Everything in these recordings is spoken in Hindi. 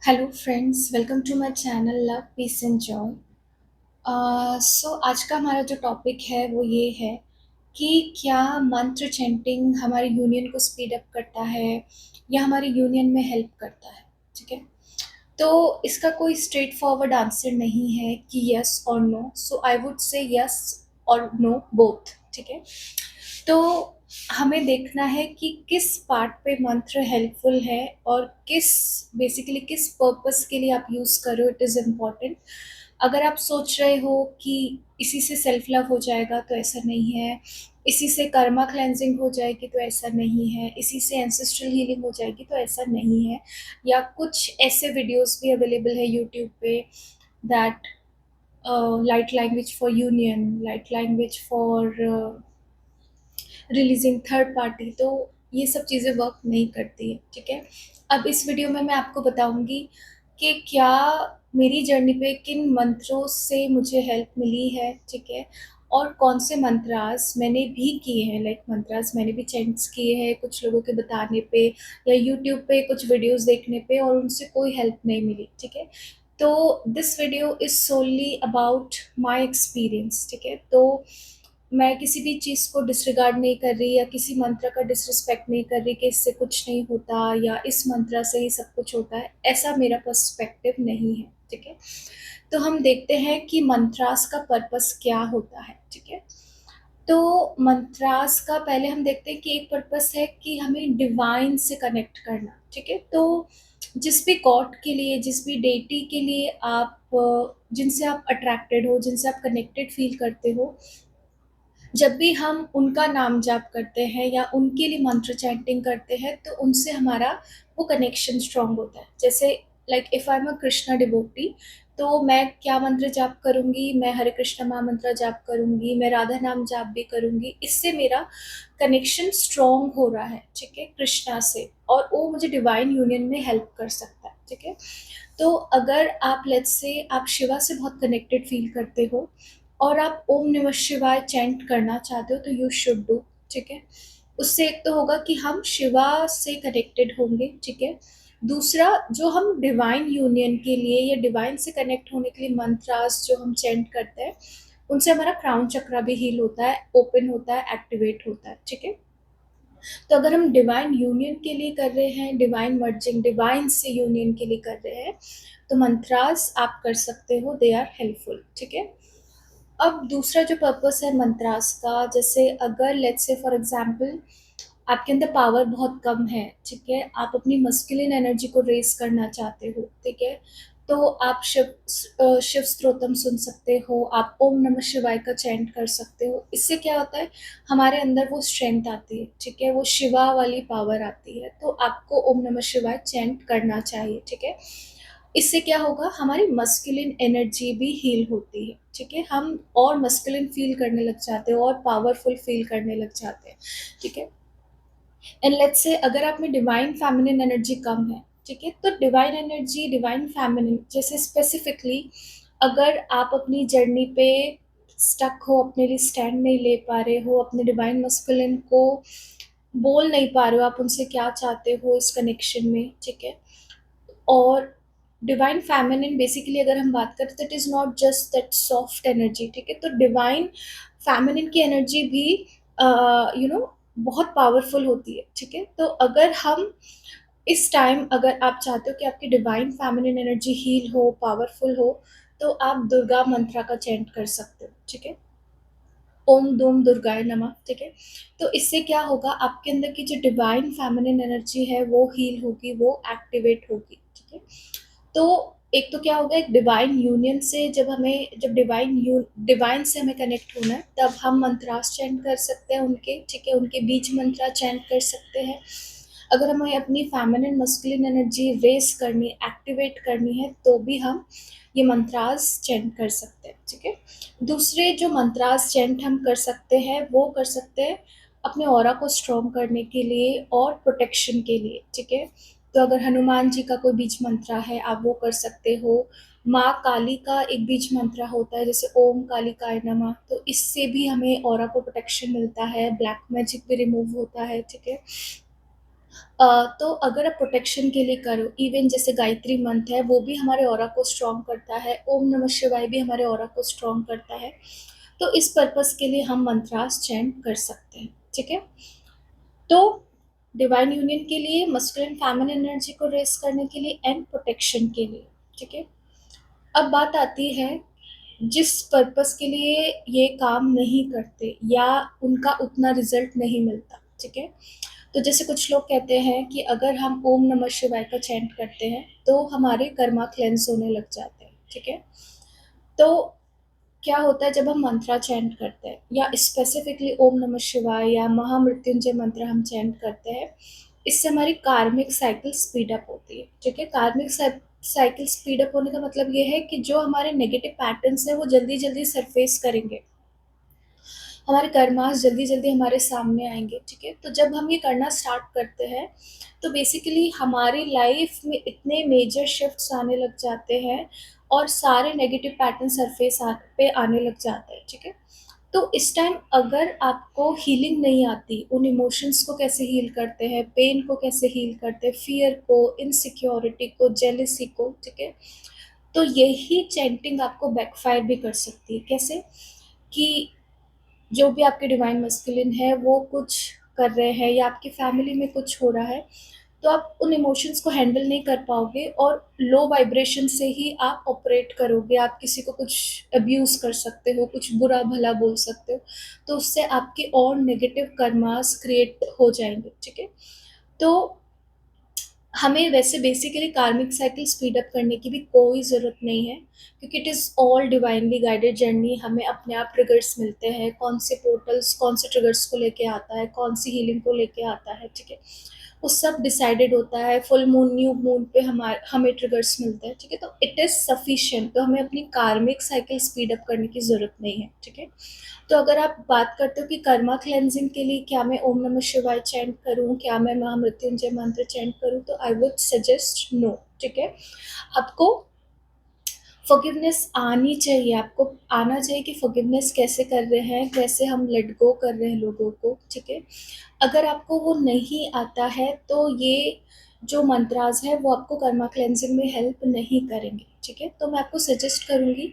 Hello friends, welcome to my channel love peace and joy. So आज का हमारा जो टॉपिक है वो ये है कि क्या मंत्र चैंटिंग हमारी यूनियन को स्पीड अप करता है या हमारी यूनियन में हेल्प करता है। ठीक है, तो इसका कोई स्ट्रेट फॉरवर्ड आंसर नहीं है कि यस और no, so I would say yes और नो बोथ। ठीक है, तो हमें देखना है कि किस पार्ट पे मंत्र हेल्पफुल है और किस पर्पस के लिए आप यूज़ करो, इट इज़ इम्पॉर्टेंट। अगर आप सोच रहे हो कि इसी से सेल्फ लव हो जाएगा तो ऐसा नहीं है, इसी से कर्मा क्लेंजिंग हो जाएगी तो ऐसा नहीं है, इसी से एंसेस्ट्रल हीलिंग हो जाएगी तो ऐसा नहीं है, या कुछ ऐसे वीडियोस भी अवेलेबल है यूट्यूब पे that light language for union, light language for releasing third party, तो ये सब चीज़ें वर्क नहीं करती है। ठीक है, अब इस वीडियो में मैं आपको बताऊंगी कि क्या मेरी जर्नी पे किन मंत्रों से मुझे हेल्प मिली है। ठीक है, और कौन से मंत्रास मैंने भी किए हैं, लाइक मंत्रास मैंने भी चेंट्स किए हैं कुछ लोगों के बताने पे या यूट्यूब पे कुछ वीडियोस देखने पे, और उनसे कोई हेल्प नहीं मिली। ठीक है, तो this video is solely about my experience. ठीक है, तो मैं किसी भी चीज़ को डिसरिगार्ड नहीं कर रही या किसी मंत्र का डिसरिस्पेक्ट नहीं कर रही कि इससे कुछ नहीं होता या इस मंत्र से ही सब कुछ होता है, ऐसा मेरा पर्सपेक्टिव नहीं है। ठीक है, तो हम देखते हैं कि मंत्रास का पर्पस क्या होता है। ठीक है, तो मंत्रास का पहले हम देखते हैं कि एक पर्पस है कि हमें डिवाइन से कनेक्ट करना। ठीक है, तो जिस भी गॉड के लिए, जिस भी डेटी के लिए आप जिनसे आप अट्रैक्टेड हो, जिनसे आप कनेक्टेड फील करते हो, जब भी हम उनका नाम जाप करते हैं या उनके लिए मंत्र चैंटिंग करते हैं तो उनसे हमारा वो कनेक्शन स्ट्रांग होता है। जैसे like if I am a Krishna devotee, तो मैं क्या मंत्र जाप करूंगी, मैं हरे कृष्ण महामंत्र जाप करूंगी, मैं राधा नाम जाप भी करूंगी, इससे मेरा कनेक्शन स्ट्रांग हो रहा है। ठीक है, कृष्णा से, और वो मुझे डिवाइन यूनियन में हेल्प कर सकता है। ठीक है, तो अगर आप लेट्स से आप शिवा से बहुत कनेक्टेड फील करते हो और आप ओम नमः शिवाय चैंट करना चाहते हो तो यू शुड डू। ठीक है, उससे एक तो होगा कि हम शिवा से कनेक्टेड होंगे। ठीक है, दूसरा, जो हम डिवाइन यूनियन के लिए या डिवाइन से कनेक्ट होने के लिए मंत्रास जो हम चैंट करते हैं, उनसे हमारा क्राउन चक्रा भी हील होता है, ओपन होता है, एक्टिवेट होता है। ठीक है, तो अगर हम डिवाइन यूनियन के लिए कर रहे हैं, डिवाइन मर्जिंग, डिवाइन से यूनियन के लिए कर रहे हैं, तो मंत्रास आप कर सकते हो, दे आर हेल्पफुल। ठीक है, अब दूसरा जो पर्पस है मंत्रास का, जैसे अगर लेट्स से फॉर एग्जांपल आपके अंदर पावर बहुत कम है। ठीक है, आप अपनी मस्कुलिन एनर्जी को रेस करना चाहते हो। ठीक है, तो आप शिव स्तोत्रम सुन सकते हो, आप ओम नमः शिवाय का चैंट कर सकते हो। इससे क्या होता है, हमारे अंदर वो स्ट्रेंथ आती है। ठीक है, वो शिवा वाली पावर आती है, तो आपको ओम नमः शिवाय चैंट करना चाहिए। ठीक है, इससे क्या होगा, हमारी मस्कुलिन एनर्जी भी हील होती है। ठीक है, हम और मस्कुलिन फील करने लग जाते हैं और पावरफुल फील करने लग जाते हैं। ठीक है, एंड लेट्स से अगर आप में डिवाइन फेमिनिन एनर्जी कम है, ठीक है, तो डिवाइन एनर्जी, डिवाइन फेमिनिन, जैसे स्पेसिफिकली अगर आप अपनी जर्नी पे स्टक हो, अपने लिए स्टैंड नहीं ले पा रहे हो, अपने डिवाइन मस्कुलिन को बोल नहीं पा रहे हो, आप उनसे क्या चाहते हो इस कनेक्शन में। ठीक है, और डिवाइन फेमिनिन बेसिकली अगर हम बात करें तो it is not just that soft energy. ठीक है, तो डिवाइन फेमिनिन की एनर्जी भी बहुत पावरफुल होती है। ठीक है, तो अगर हम इस टाइम, अगर आप चाहते हो कि आपकी डिवाइन फेमिनिन एनर्जी हील हो, पावरफुल हो, तो आप दुर्गा मंत्रा का चैंट कर सकते हो। ठीक है, ओम दूम दुर्गाय नमः। ठीक है, तो इससे क्या होगा, आपके अंदर की जो डिवाइन फेमिनिन एनर्जी है वो हील होगी, वो एक्टिवेट होगी। ठीक है, तो एक तो क्या होगा, एक डिवाइन यूनियन से, जब डिवाइन से हमें कनेक्ट होना है तब हम मंत्रास चैंट कर सकते हैं उनके। ठीक है, उनके बीच मंत्रा चैंट कर सकते हैं। अगर हमें अपनी फेमिनिन मस्कुलिन एनर्जी रेस करनी, एक्टिवेट करनी है, तो भी हम ये मंत्रास चैंट कर सकते हैं। ठीक है, दूसरे जो मंत्रास चैंट हम कर सकते हैं वो कर सकते हैं अपने ऑरा को स्ट्रॉन्ग करने के लिए और प्रोटेक्शन के लिए। ठीक है, तो अगर हनुमान जी का कोई बीज मंत्र है आप वो कर सकते हो। माँ काली का एक बीज मंत्र होता है जैसे ओम कालिकाय नमः, तो इससे भी हमें ऑरा को प्रोटेक्शन मिलता है, ब्लैक मैजिक भी रिमूव होता है। ठीक है, तो अगर आप प्रोटेक्शन के लिए करो, इवन जैसे गायत्री मंत्र है, वो भी हमारे ऑरा को स्ट्रॉन्ग करता है। ओम नमः शिवाय भी हमारे ऑरा को स्ट्रॉन्ग करता है। तो इस पर्पस के लिए हम मंत्रास चैंट कर सकते हैं, ठीक है। तो डिवाइन यूनियन के लिए, मस्कुलिन फेमिनिन एनर्जी को रेस करने के लिए एंड प्रोटेक्शन के लिए, ठीक है। अब बात आती है जिस पर्पस के लिए ये काम नहीं करते या उनका उतना रिजल्ट नहीं मिलता, ठीक है। तो जैसे कुछ लोग कहते हैं कि अगर हम ओम नमः शिवाय का चैंट करते हैं तो हमारे कर्मा क्लेंस होने लग जाते हैं, ठीक है। तो क्या होता है जब हम मंत्रा चैंट करते हैं या स्पेसिफिकली ओम नमः शिवाय या महामृत्युंजय मंत्र हम चैंट करते हैं, इससे हमारी कार्मिक साइकिल स्पीड अप होती है, ठीक है। कार्मिक साइकिल स्पीड अप होने का मतलब ये है कि जो हमारे नेगेटिव पैटर्न्स हैं वो जल्दी जल्दी सरफेस करेंगे, हमारे कर्मास जल्दी जल्दी हमारे सामने आएंगे, ठीक है। तो जब हम ये करना स्टार्ट करते हैं तो बेसिकली हमारी लाइफ में इतने मेजर शिफ्ट्स आने लग जाते हैं और सारे नेगेटिव पैटर्न सरफेस पे आने लग जाते हैं, ठीक है। तो इस टाइम अगर आपको हीलिंग नहीं आती, उन इमोशंस को कैसे हील करते हैं, पेन को कैसे हील करते हैं, फियर को, इनसिक्योरिटी को, जेलिसी को, ठीक है, तो यही चैंटिंग आपको बैकफायर भी कर सकती है। कैसे कि जो भी आपके डिवाइन मस्कुलिन है वो कुछ कर रहे हैं या आपकी फैमिली में कुछ हो रहा है, तो आप उन इमोशंस को हैंडल नहीं कर पाओगे और लो वाइब्रेशन से ही आप ऑपरेट करोगे। आप किसी को कुछ अब्यूज कर सकते हो, कुछ बुरा भला बोल सकते हो, तो उससे आपके और नेगेटिव कर्मास क्रिएट हो जाएंगे, ठीक है। तो हमें वैसे बेसिकली कार्मिक साइकिल स्पीड अप करने की भी कोई ज़रूरत नहीं है, क्योंकि it is all divinely guided journey. हमें अपने आप ट्रिगर्स मिलते हैं, कौन से पोर्टल्स कौन से ट्रिगर्स को लेके आता है, कौन सी हीलिंग को लेके आता है, ठीक है। वो सब डिसाइडेड होता है। फुल मून, न्यू मून पे हमें ट्रिगर्स मिलते हैं, ठीक है। तो इट इज़ सफिशिएंट, तो हमें अपनी कार्मिक साइकिल स्पीड अप करने की ज़रूरत नहीं है, ठीक है। तो अगर आप बात करते हो कि कर्मा क्लेंजिंग के लिए क्या मैं ओम नमः शिवाय चैंट करूं, क्या मैं महामृत्युंजय मंत्र चैंट करूं, तो आई वुड सजेस्ट नो, ठीक है। आपको फॉरगिवनेस आनी चाहिए, आपको आना चाहिए कि फॉरगिवनेस कैसे कर रहे हैं, कैसे हम लेट गो कर रहे हैं लोगों को, ठीक है। अगर आपको वो नहीं आता है तो ये जो मंत्राज है वो आपको कर्मा क्लेंजिंग में हेल्प नहीं करेंगे, ठीक है। तो मैं आपको सजेस्ट करूंगी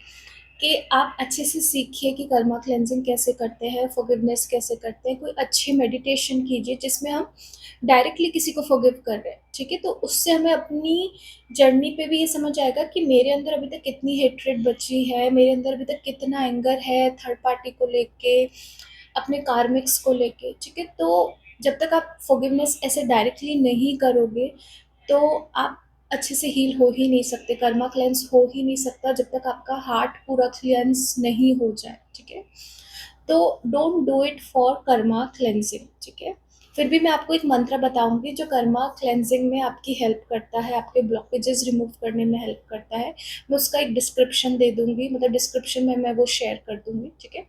कि आप अच्छे से सीखिए कि कर्मा क्लेंजिंग कैसे करते हैं, फॉरगिवनेस कैसे करते हैं। कोई अच्छी मेडिटेशन कीजिए जिसमें हम डायरेक्टली किसी को फॉरगिव कर रहे हैं, ठीक है। तो उससे हमें अपनी जर्नी पे भी ये समझ आएगा कि मेरे अंदर अभी तक कितनी हेट्रेड बची है, मेरे अंदर अभी तक कितना एंगर है थर्ड पार्टी को लेके, अपने कार्मिक्स को लेके, ठीक है। तो जब तक आप फॉरगिवनेस ऐसे डायरेक्टली नहीं करोगे तो आप अच्छे से हील हो ही नहीं सकते, कर्मा क्लेंस हो ही नहीं सकता जब तक आपका हार्ट पूरा क्लियंस नहीं हो जाए, ठीक है। तो डोंट डू इट फॉर कर्मा क्लेंजिंग, ठीक है। फिर भी मैं आपको एक मंत्र बताऊंगी जो कर्मा क्लेंजिंग में आपकी हेल्प करता है, आपके ब्लॉकेजेस रिमूव करने में हेल्प करता है। मैं उसका एक डिस्क्रिप्शन दे दूंगी, मतलब डिस्क्रिप्शन में मैं वो शेयर कर दूंगी, ठीक है।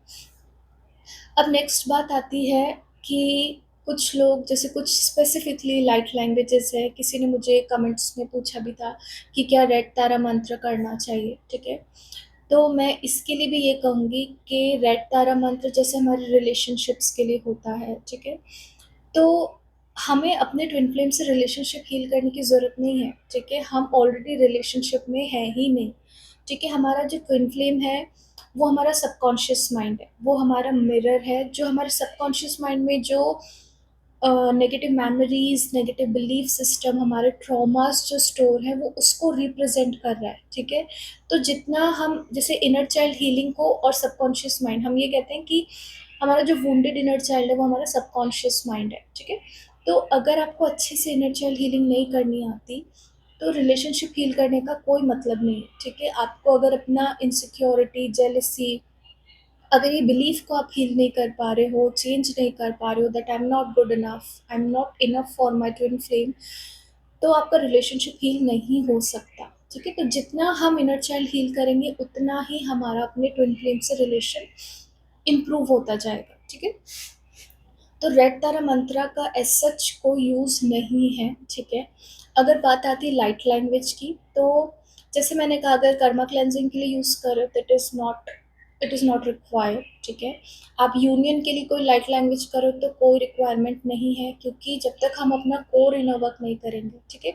अब नेक्स्ट बात आती है कि कुछ लोग, जैसे कुछ स्पेसिफिकली लाइट लैंग्वेजेस है, किसी ने मुझे कमेंट्स में पूछा भी था कि क्या रेड तारा मंत्र करना चाहिए, ठीक है। तो मैं इसके लिए भी ये कहूँगी कि रेड तारा मंत्र जैसे हमारे रिलेशनशिप्स के लिए होता है, ठीक है। तो हमें अपने ट्विन फ्लेम से रिलेशनशिप हील करने की ज़रूरत नहीं है, ठीक है। हम ऑलरेडी रिलेशनशिप में है ही नहीं, ठीक है। हमारा जो ट्विन फ्लेम है वो हमारा सबकॉन्शियस माइंड है, वो हमारा मिरर है, जो हमारे सबकॉन्शियस माइंड में जो negative memories, negative belief system, हमारे ट्रॉमास जो स्टोर है वो उसको रिप्रेजेंट कर रहा है, ठीक है। तो जितना हम जैसे इनर चाइल्ड हीलिंग को और सबकॉन्शियस माइंड, हम ये कहते हैं कि हमारा जो वुंडेड इनर चाइल्ड है वो हमारा सबकॉन्शियस माइंड है, ठीक है। तो अगर आपको अच्छे से इनर चाइल्ड हीलिंग नहीं करनी आती तो रिलेशनशिप हील करने का कोई मतलब नहीं है, ठीक है। आपको अगर अपना इनसिक्योरिटी, जेलसी, अगर ये बिलीफ को आप हील नहीं कर पा रहे हो, चेंज नहीं कर पा रहे हो that I am not good enough, I am not enough for my twin flame, तो आपका रिलेशनशिप हील नहीं हो सकता, ठीक है। तो जितना हम इनर चाइल्ड हील करेंगे उतना ही हमारा अपने ट्विन फ्लेम से रिलेशन इम्प्रूव होता जाएगा, ठीक है। तो रेड तारा मंत्रा का एज सच कोई यूज़ नहीं है, ठीक है। अगर बात आती है लाइट लैंग्वेज की, तो जैसे मैंने कहा अगर कर्मा क्लेंजिंग के लिए यूज़ करो तो it is not it is not required, ठीक है। आप यूनियन के लिए कोई लाइट लैंग्वेज करो तो कोई रिक्वायरमेंट नहीं है, क्योंकि जब तक हम अपना कोर इनर वर्क नहीं करेंगे, ठीक है।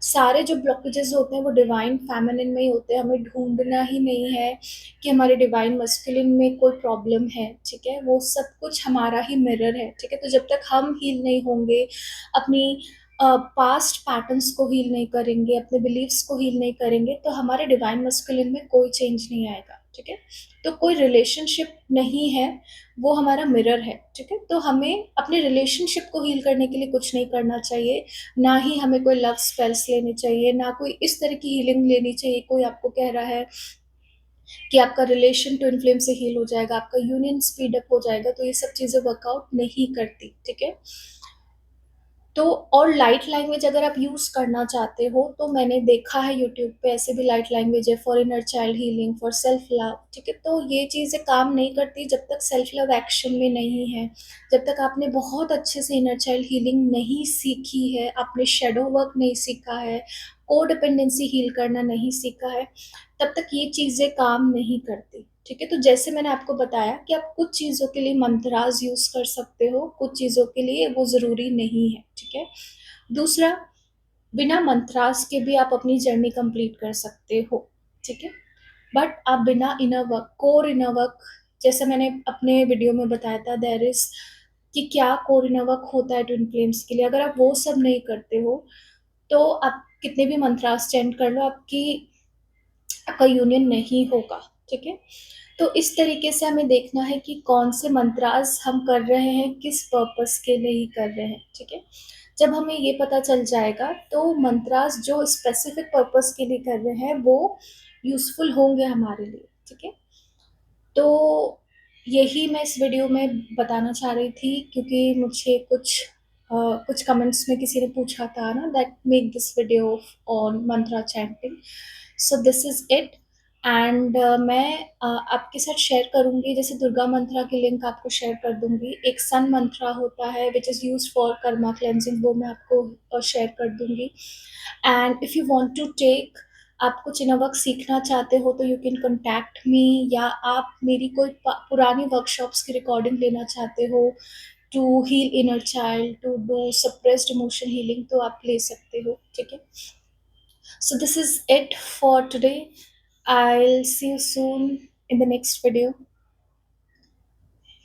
सारे जो ब्लॉकेजेस होते हैं वो डिवाइन फेमिनिन में ही होते हैं। हमें ढूंढना ही नहीं है कि हमारे डिवाइन मस्कुलिन में कोई प्रॉब्लम है, ठीक है। वो सब कुछ हमारा ही मिरर है, ठीक है। तो जब तक हम हील नहीं होंगे, अपनी पास्ट पैटर्न्स को हील नहीं करेंगे, अपने बिलीव्स को हील नहीं करेंगे, तो हमारे डिवाइन मस्कुलिन में कोई चेंज नहीं आएगा, ठीक है। तो कोई रिलेशनशिप नहीं है, वो हमारा मिरर है, ठीक है। तो हमें अपने रिलेशनशिप को हील करने के लिए कुछ नहीं करना चाहिए, ना ही हमें कोई लव स्पेल्स लेने चाहिए, ना कोई इस तरह की हीलिंग लेनी चाहिए। कोई आपको कह रहा है कि आपका रिलेशन ट्विन फ्लेम से हील हो जाएगा, आपका यूनियन स्पीड अप हो जाएगा, तो ये सब चीज़ें वर्कआउट नहीं करती, ठीक है। तो और लाइट लैंग्वेज अगर आप यूज़ करना चाहते हो, तो मैंने देखा है यूट्यूब पे ऐसे भी लाइट लैंग्वेज है for inner child healing, for self love, ठीक है। तो ये चीज़ें काम नहीं करती जब तक सेल्फ लव एक्शन में नहीं है, जब तक आपने बहुत अच्छे से इनर चाइल्ड हीलिंग नहीं सीखी है, आपने शेडो वर्क नहीं सीखा है, कोडिपेंडेंसी हील करना नहीं सीखा है, तब तक ये चीज़ें काम नहीं करती, ठीक है। तो जैसे मैंने आपको बताया कि आप कुछ चीज़ों के लिए मंत्रास यूज़ कर सकते हो, कुछ चीज़ों के लिए वो ज़रूरी नहीं है, ठीक है। दूसरा, बिना मंत्रास के भी आप अपनी जर्नी कंप्लीट कर सकते हो, ठीक है। बट आप बिना inner work, core inner work, जैसे मैंने अपने वीडियो में बताया था, देयर इज कि क्या कोर इनर वर्क होता है ट्विन फ्लेम्स के लिए, अगर आप वो सब नहीं करते हो, तो आप कितने भी मंत्रास चेंट कर लो, आपका यूनियन नहीं होगा, ठीक है। तो इस तरीके से हमें देखना है कि कौन से मंत्रास हम कर रहे हैं, किस पर्पस के लिए ही कर रहे हैं, ठीक है। जब हमें ये पता चल जाएगा, तो मंत्रास जो स्पेसिफिक पर्पस के लिए कर रहे हैं वो यूजफुल होंगे हमारे लिए, ठीक है। तो यही मैं इस वीडियो में बताना चाह रही थी, क्योंकि मुझे कुछ कमेंट्स में किसी ने पूछा था ना, that make this video on Mantra chanting, so this is it. And मैं आपके साथ शेयर करूंगी, जैसे दुर्गा मंत्रा की लिंक आपको शेयर कर दूंगी। एक सन मंत्रा होता है विच इज़ यूज फॉर कर्मा क्लेंजिंग, वो मैं आपको शेयर कर दूंगी। And if you want to take, आप कुछ इनर वर्क सीखना चाहते हो, तो यू कैन कॉन्टैक्ट मी, या आप मेरी कोई पुरानी वर्कशॉप्स की रिकॉर्डिंग लेना चाहते हो to heal inner child, to do suppressed emotion healing, तो आप ले सकते हो, ठीक है। So this is it for today. I'll see you soon in the next video.